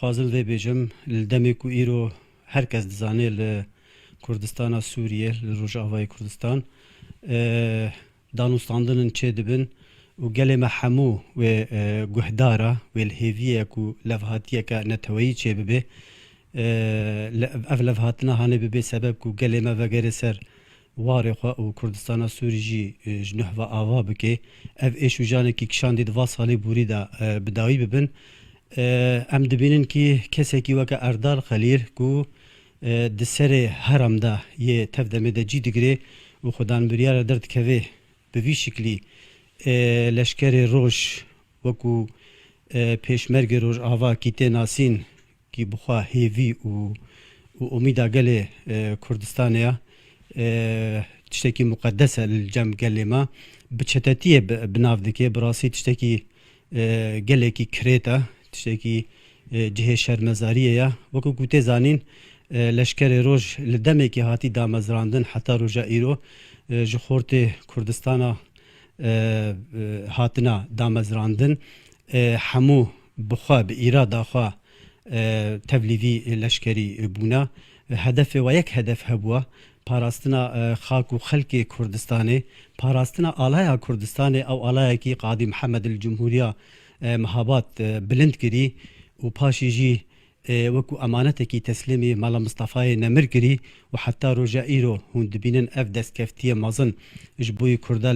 Xwazil vê bêjim li demê ku îro herkes dizane li Kurdistana Sûriye li Rojavayê Kurdistan danûstandinên çê dibin û gelê me hemû wê guhdara wê li hêviyê ku levhatiyeke neteweyî çê bibe ev levhatina hane bibe sebeb ku gelê me vegere ser warê xwe û Kurdistana Sûrî jî ji nû heva ava bike ev êş û janekî kişandî di va salê borî de bi dawî bibin. Em dibînin ki kesekî weke Erdal Xelîl ku di serê heram de yê tev demê de cî digire û xwedan biryara derdikeve bi vî şiklî leşkerê roj wekû pêşmergê Rojava kî tê nasîn kî bixwe hêvî û umîda gelê Kurdistanê ye tiştekî muqeddes e li cem gelê me bi çetetiyê bi nav dike bi rastî tiştekî gelekî kirêt e tiştekî cihê şermezariyê ye wekû ku tê zanîn leşkerê roj li demekî hatî damezrandin heta roja îro ji xortê Kurdistana hatina damezrandin hemû bixwe bi îrada xwe tevlîvî leşkerî bûne hedefê we yek hedef hebûye parastina xak û xelkê Kurdistanê parastina alaya Kurdistanê ew alayekî Qadî Mihemed li Cumhuriya Mehabat bilind kirî û paşî jî wekû emanetekî teslîmê Mala Mustafayê Nemir kirî û heta roja îro hûn dibînin ev destkeftiyê mezin ji bo Kurda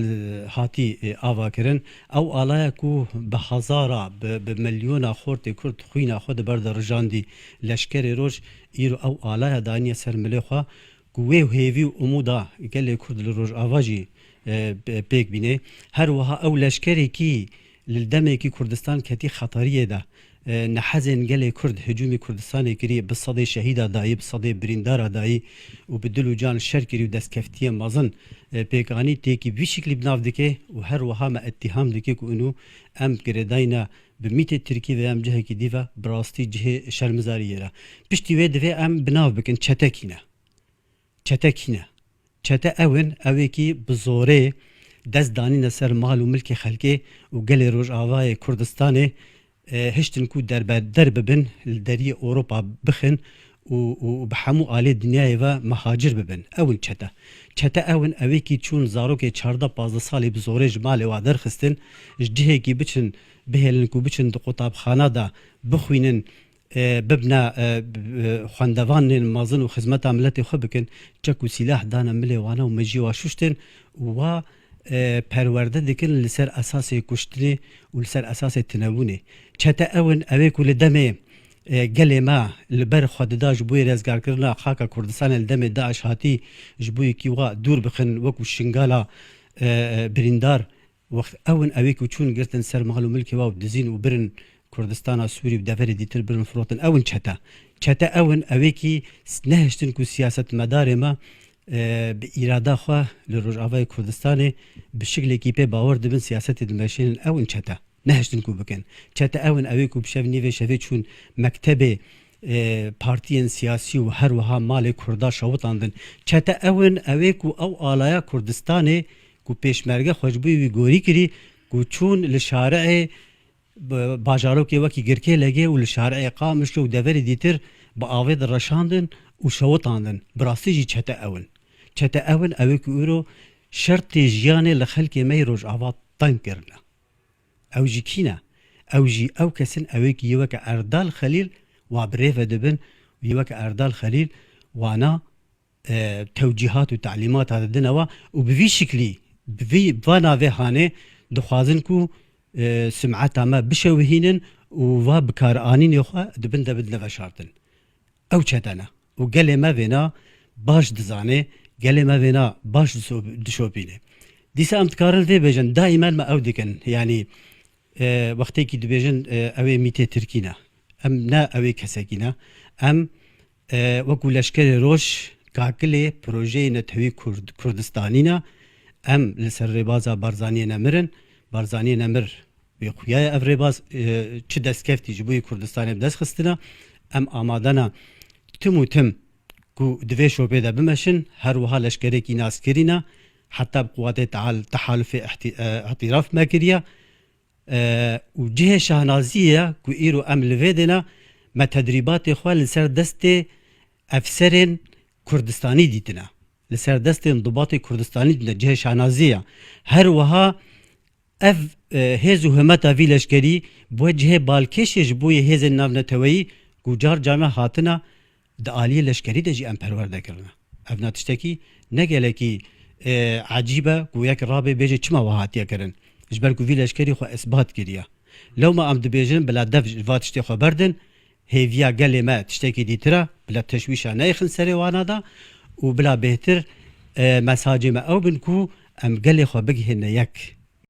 hatî ava kirin ew alaya ku bi hezara bi milyona xortê Kurd xwîna xwe di ber de rijandî leşkerê roj îro ew alaya danîye ser milê xwe ku wê hêvî û umûda gelê Kurd li Rojava jî pêk bîne her wiha ew leşkerekî li demekî Kurdistan ketî xeteriyê de nehezên gelê Kurd hicûmê Kurdistanê kirî bi sedê şehîda dayî bi sedê birîndara dayî û bi dil û can şer kirî û destkeftiyê mezin pêkanî têkî vî şiklî bi nav dike û her wiha me ettîham dike ku înû em girêdayîna bi mîtê Tirkî ve em cihekî dîve bi rastî cihê şermezariyê re piştî wê divê em bi nav bikin çetekîne çete ewin evekî bi zorê dest danîne ser mal û milkê xelkê û gelê Rojavayê Kurdistanê hiştin ku derbibin li deriyê Ewropa bixin û bi hemû alê dinyayê ve mehacir bibin ewin çete ewin evekî çûn zarokê 14-15 salî bi zorê ji malê wa derxistin ji cihekî biçin bihêlin ku biçin di qutabxana da bixwînin bibne xwendevanên mezin û xizmeta milletê xwe bikin çek û sîlah dane milê wana û mejiyê wa şuştin û wa perwerde dikin li ser esasê kuştinê û li ser esasê tinebûnê çete ewin evê ku li demê gelê me li ber xwe dida ji bo rêzgarkirina xaka Kurdistanê li demê Daeş hatî ji bo yekî wa dûr bixin wekû şingala birîndar wext ewin evê ku çûn girtin ser mal û milkê wa û dizîn û birin Kurdistana Sûrî û deverê dîtir birin firotin ewin çete ewin evekî nehiştin ku siyasetmedarê me bi îrada xwe li Rojavayê Kurdistanê bi şiklekî pê bawer dibin siyasetê dimeşînin ewin çete nehiştin ku bikin çete ewin evê ku bi şev nîvê şevê çûn mektebê partiyên siyasî û her wiha malê Kurda şewitandin çete ewin evê ku ew alaya Kurdistanê ku pêşmerge xwe ji bo wî gorî kirî ku çûn li şareê bajarokê wekî girkê legê û li şareê Qamişlo û deverê dîtir bi avê de reşandin û şewitandin bi rastî jî çete ewin evê ku îro şertê jiyanê li xelkê me yê Rojava teng kirine ew jî kîne ew jî ew kesin evekî yê weke Erdal Xelîl wa bi rêve dibin û yê weke Erdal Xelîl wana tewcîhat û telîmata didine we û bi vî şiklî bi vana vê hanê dixwazin ku simeta me bişewihînin û va bikaranînê xwe dibin de bidine veşartin ew çetene û gelê me vêna baş dizane gelê me vêna baş dişopîne dîsa em dikarin vê bêjin daîmen me ew dikin yanî wextekî dibêjin ew ê mîtê Tirkî ne em ne ew ê kesekî ne em wekû leşkerê roj kakilê projeyê netewî Kurdistanî ne em li ser rêbaza Barzaniyê Nemir'in Barzaniyê Nemir wê xuya ev rêbaz çi destkeftî ji bo Kurdistanê bi dest xistina em amadena tim û tim ku divê şopê de bimeşin her wiha leşkerekî naskirî ne heta bi quwatê tehalûfê ihtiraf me kiriye û cihê şahnaziyê ku îro em li vê de ne me tedrîbatê xwe li ser destê efserên Kurdistanî dîtine. Li ser destên dibatê Kurdistanî dîtine cihê şanazî her wiha ev hêz û himeta vî leşkerî bu cihê balkêşê ji bo hêzên navneteweyî ku car carme hatina di aliyê leşkerî de jî em perwerde kirine. Ev na tiştekî ne gelekî عجیب کو یک رابه بیجه چما وهاتیه کرن جبر کو وی لشکری خو اثبات کریه لو ما ام دبیجن بلا دف واتشتی خو بردن هیویا گلی ما تشتکی دیتره بلا تشویشا نیخن سری وانا دا و بلا بهتر مساجی ما او بن کو ام گلی خو بگهن یک